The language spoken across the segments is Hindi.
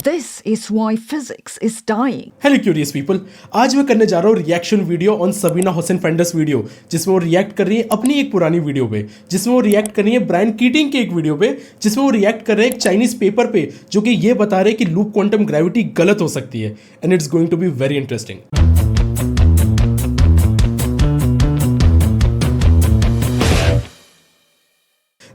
This is why physics is dying. Hello curious people, आज मैं करने जा रहा हूँ reaction video on Sabina Hussain fenders video, जिसमें वो रिएक्ट कर रही है अपनी एक पुरानी वीडियो पे, जिसमें वो रिएक्ट कर रही है ब्रायन कीटिंग के एक वीडियो पे, जिसमें वो रिएक्ट कर रहे हैं एक चाइनीज पेपर पे जो कि ये बता रहे हैं कि लूप क्वांटम ग्रेविटी गलत हो सकती है, and it's going to be very interesting.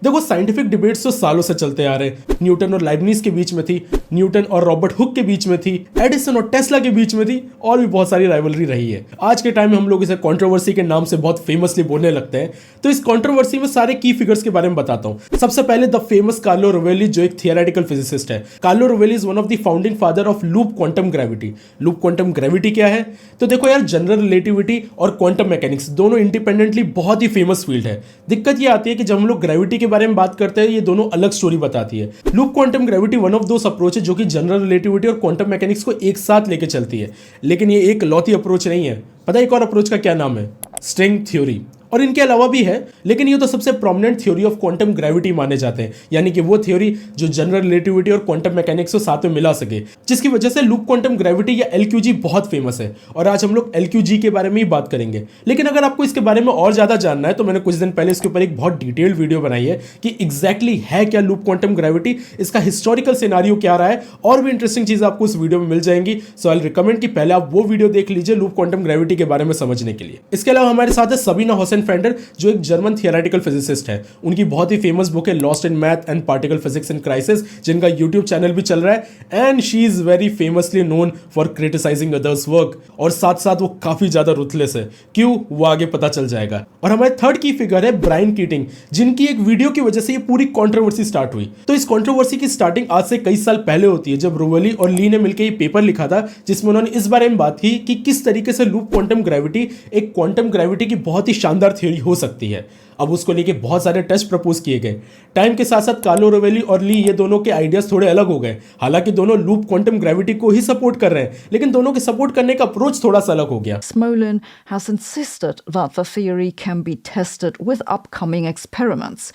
देखो, साइंटिफिक डिबेट्स तो सालों से चलते आ रहे हैं। न्यूटन और लाइबनीज के बीच में थी, न्यूटन और रॉबर्ट हुक के बीच में थी, एडिसन और टेस्ला के बीच में थी, और भी बहुत सारी राइवलरी रही है। आज के टाइम में हम लोग इसे कंट्रोवर्सी के नाम से बहुत फेमसली बोलने लगते हैं। तो इस कंट्रोवर्सी में सारे की फिगर्स के बारे में बताता हूं। सबसे पहले द फेमस कार्लो रोवेली, जो एक थियोरेटिकल फिजिसिस्ट है। कार्लो रोवेली is one of the founding father of loop quantum gravity. Loop quantum gravity क्या है? तो देखो यार, जनरल रिलेटिविटी और क्वांटम मैकेनिक्स दोनों इंडिपेंडेंटली बहुत ही फेमस फील्ड है। दिक्कत ये आती है कि जब हम लोग ग्रेविटी के बारे में बात करते हैं, ये दोनों अलग स्टोरी बताती है। Loop quantum gravity one of those approach है जो कि जनरल रिलेटिविटी और क्वांटम मैकेनिक्स को एक साथ लेके चलती है, लेकिन ये एक लौती अप्रोच नहीं है। पता है एक और अप्रोच का क्या नाम है? String theory. और इनके अलावा भी है, लेकिन ये तो सबसे prominent theory of quantum gravity माने जाते हैं, यानी कि वो थ्योरी जो जनरल रिलेटिविटी और क्वांटम मैकेनिक्स को साथ में मिला सके, जिसकी वजह से लूप क्वांटम ग्रेविटी या एलक्यूजी बहुत फेमस है। और आज हम लोग एलक्यूजी के बारे में ही बात करेंगे। लेकिन अगर आपको इसके बारे में और ज्यादा जानना है तो मैंने कुछ दिन पहले इसके ऊपर एक बहुत डिटेल्ड वीडियो बनाई है कि एग्जैक्टली है क्या लूप क्वांटम ग्रेविटी, इसका हिस्टोरिकल सिनारियो क्या रहा है, और भी इंटरेस्टिंग चीज आपको उस वीडियो में मिल जाएंगी। सो आई रिकमेंड कि पहले आप वो वीडियो देख लीजिए लूप क्वांटम ग्रेविटी के बारे में समझने के लिए। इसके अलावा हमारे साथ है सबीना हुसैन फेंडर, जो एक जर्मन थियोरेटिकल फिजिसिस्ट है। उनकी बहुत ही फेमस बुक है lost in math and particle physics in crisis, जिनका यूट्यूब चैनल भी चल रहा है, and she is very famously known for criticising others work. और साथ साथ वो काफी ज्यादा रुथलेस है। क्यों, वो आगे पता चल जाएगा। और हमारे थर्ड की फिगर है ब्रायन कीटिंग, जिनकी एक वीडियो की वजह से ये पूरी कंट्रोवर्सी स्टार्ट हुई। तो इस कंट्रोवर्सी की स्टार्टिंग आज से कई साल पहले होती है, जब रोवेली और ली ने मिलकर ये पेपर लिखा था, जिसमें उन्होंने इस बारे में बात की कि किस तरीके से लूप क्वांटम ग्रेविटी एक क्वांटम ग्रेविटी की बहुत ही शानदार थ्योरी हो सकती है। अब उसको लेके बहुत सारे टेस्ट प्रपोज किए गए। टाइम के साथ साथ कार्लो रोवेली और ली, ये दोनों के आइडियाज थोड़े अलग हो गए। हालांकि दोनों लूप क्वांटम ग्रेविटी को ही सपोर्ट कर रहे हैं, लेकिन दोनों के सपोर्ट करने का अप्रोच थोड़ा सा अलग हो गया। Smolin has insisted that the theory can be tested with upcoming experiments.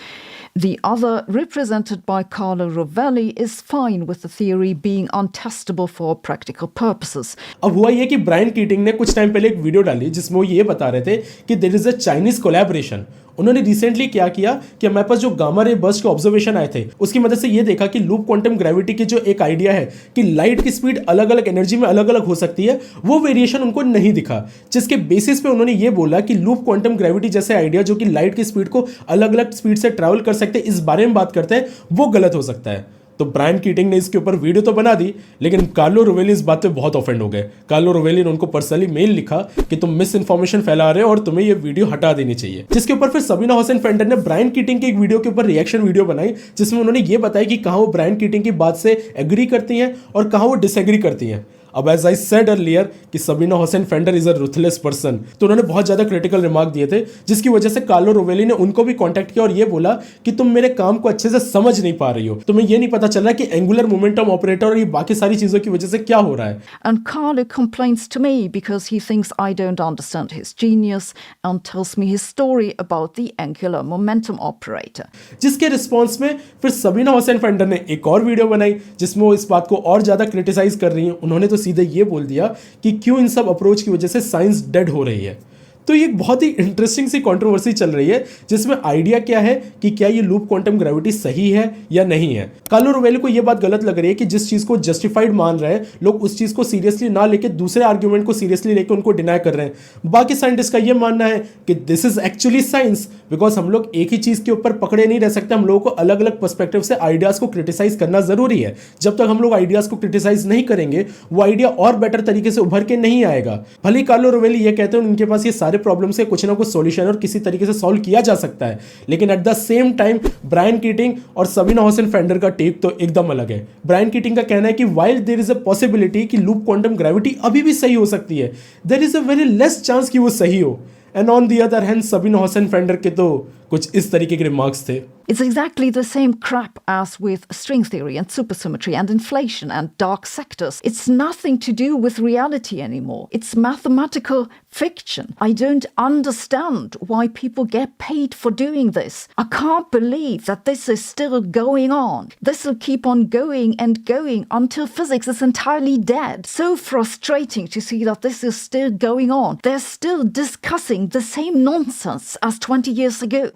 The other, represented by Carlo Rovelli, is fine with the theory being untestable for practical purposes. अब हुआ ये कि ब्रायन कीटिंग ने कुछ टाइम पहले एक वीडियो डाली जिसमें वो ये बता रहे थे कि there is a Chinese collaboration. उन्होंने रिसेंटली क्या किया कि हमारे पास जो गामा रे बर्स्ट के ऑब्जर्वेशन आए थे, उसकी मदद से ये देखा कि लूप क्वांटम ग्रेविटी की जो एक आइडिया है कि लाइट की स्पीड अलग अलग एनर्जी में अलग अलग हो सकती है, वो वेरिएशन उनको नहीं दिखा। जिसके बेसिस पे उन्होंने ये बोला कि लूप क्वांटम ग्रेविटी जैसे आइडिया जो कि लाइट की स्पीड को अलग अलग स्पीड से ट्रैवल कर सकते हैं, इस बारे में बात करते हैं, वो गलत हो सकता है। तो ब्रायन कीटिंग ने इसके ऊपर वीडियो तो बना दी, लेकिन कार्लो रोवेली इस बात पे बहुत ऑफेंड हो गए। कार्लो रोवेली ने उनको पर्सनली मेल लिखा कि तुम मिस इन्फॉर्मेशन फैला रहे हो और तुम्हें ये वीडियो हटा देनी चाहिए। जिसके ऊपर फिर सबीना हुसैन फेंडर ने ब्रायन कीटिंग की एक वीडियो के ऊपर रिएक्शन वीडियो बनाई, जिसमें उन्होंने ये बताया कि कहां वो ब्रायन कीटिंग की बात से एग्री करती हैं और कहां वो डिसएग्री करती हैं। अब एज आई सेड अर्लियर कि Sabina Hussain fender is a ruthless person, तो उन्होंने बहुत ज्यादा क्रिटिकल रिमार्क दिए थे, जिसकी वजह से कार्लो रोवेली ने उनको भी कांटेक्ट किया और ये बोला कि तुम मेरे काम को अच्छे से समझ नहीं पा रही हो, तुम्हें ये नहीं पता चल रहा कि एंगुलर मोमेंटम ऑपरेटर और ये बाकी सारी चीजों की वजह से क्या हो रहा है। And Carlo complains to me because he thinks I don't understand his genius and tells me his story about the angular momentum operator. जिसके रिस्पॉन्स में फिर सबीना हुसैन फेंडर ने एक और वीडियो बनाई जिसमें वो इस बात को और ज्यादा क्रिटिसाइज कर रही हैं। उन्होंने तो सीधे ये बोल दिया कि क्यों इन सब अप्रोच की वजह से साइंस डेड हो रही है। तो ये एक बहुत ही इंटरेस्टिंग सी कंट्रोवर्सी चल रही है, जिसमें आइडिया क्या है कि क्या ये लूप क्वांटम ग्रेविटी सही है या नहीं है। कार्लो रोवेली को ये बात गलत लग रही है कि जिस चीज को जस्टिफाइड मान रहे हैं लोग, उस चीज को सीरियसली ना लेके दूसरे आर्ग्यूमेंट को सीरियसली लेके उनको डिनाई कर रहे हैं। बाकी साइंटिस्ट का ये मानना है कि this is actually science, because हम लोग एक ही चीज के ऊपर पकड़े नहीं रह सकते। हम लोगों को अलग अलग पर्सपेक्टिव से आइडियाज को क्रिटिसाइज करना जरूरी है। जब तक हम लोग आइडियाज को क्रिटिसाइज नहीं करेंगे, वो आइडिया और बेटर तरीके से उभर के नहीं आएगा। भले ही कार्लो रोवेली ये कहते हैं उनके पास ये सारे प्रॉब्लम से कुछ ना कुछ सॉल्यूशन और किसी तरीके से सॉल्व किया जा सकता है, लेकिन at the same time Brian Keating और सबीना हुसैन फेंडर का टेक तो एकदम अलग है। ब्रायन कीटिंग का कहना है कि while there is a possibility कि लूप क्वांटम ग्रेविटी अभी भी सही हो सकती है, there is a very less chance कि वो सही हो। And on the other hand Sabine Hossenfelder के तो कुछ इस तरीके के रिमार्क्स थे। It's exactly the same crap as with string theory and supersymmetry and inflation and dark sectors. It's nothing to do with reality anymore. It's mathematical fiction. I don't understand why people get paid for doing this. I can't believe that this is still going on. This will keep on going and going until physics is entirely dead. So frustrating to see that this is still going on. They're still discussing the same nonsense as 20 years ago.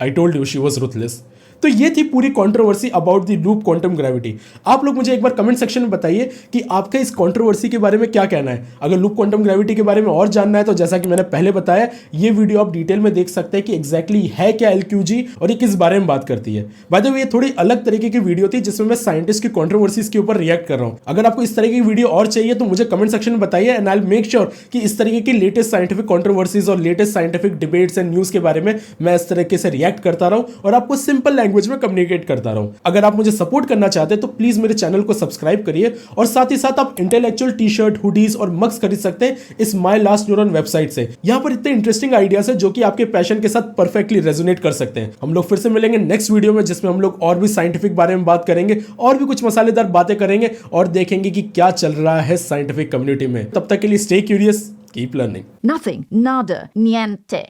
I told you she was ruthless. तो ये थी पूरी controversy about the loop quantum gravity. आप लोग मुझे एक बार कमेंट सेक्शन में बताइए कि आपका इस कंट्रोवर्सी के बारे में क्या कहना है। अगर लूप क्वांटम ग्रेविटी के बारे में और जानना है तो जैसा कि मैंने पहले बताया, ये वीडियो आप डिटेल में देख सकते हैं कि एग्जैक्टली है क्या LQG और ये किस बारे में बात करती है। बाय द वे, ये थोड़ी अलग तरीके की वीडियो थी जिसमें मैं साइंटिस्ट की कंट्रोवर्सीज के ऊपर रिएक्ट कर रहा हूँ। अगर आपको इस तरह की वीडियो और चाहिए तो मुझे कमेंट सेक्शन में बताइए and I will make sure कि इस तरीके की लेटेस्ट साइंटिफिक कंट्रोवर्सीज और latest scientific debates and news के बारे में मैं इस तरीके से रिएक्ट करता रहूं और आपको सिंपल लैंग्वेज में कम्युनिकेट करता रहूं। अगर आप मुझे सपोर्ट करना चाहते हैं तो प्लीज मेरे चैनल को सब्सक्राइब करिए और साथ ही साथ आप इंटेलेक्चुअल टी शर्ट, हुडीज और मग्स खरीद सकते हैं is my last neuron website से। यहां पर इतने इंटरेस्टिंग आइडियाज है जो कि आपके पैशन के साथ परफेक्टली रेजोनेट कर सकते हैं। हम लोग फिर से मिलेंगे नेक्स्ट वीडियो में जिसमें हम लोग और भी साइंटिफिक बारे में बात करेंगे और भी कुछ मसालेदार बातें करेंगे और देखेंगे कि क्या चल रहा है साइंटिफिक कम्युनिटी में। तब तक के लिए stay curious, keep learning. Nothing, nada, niente.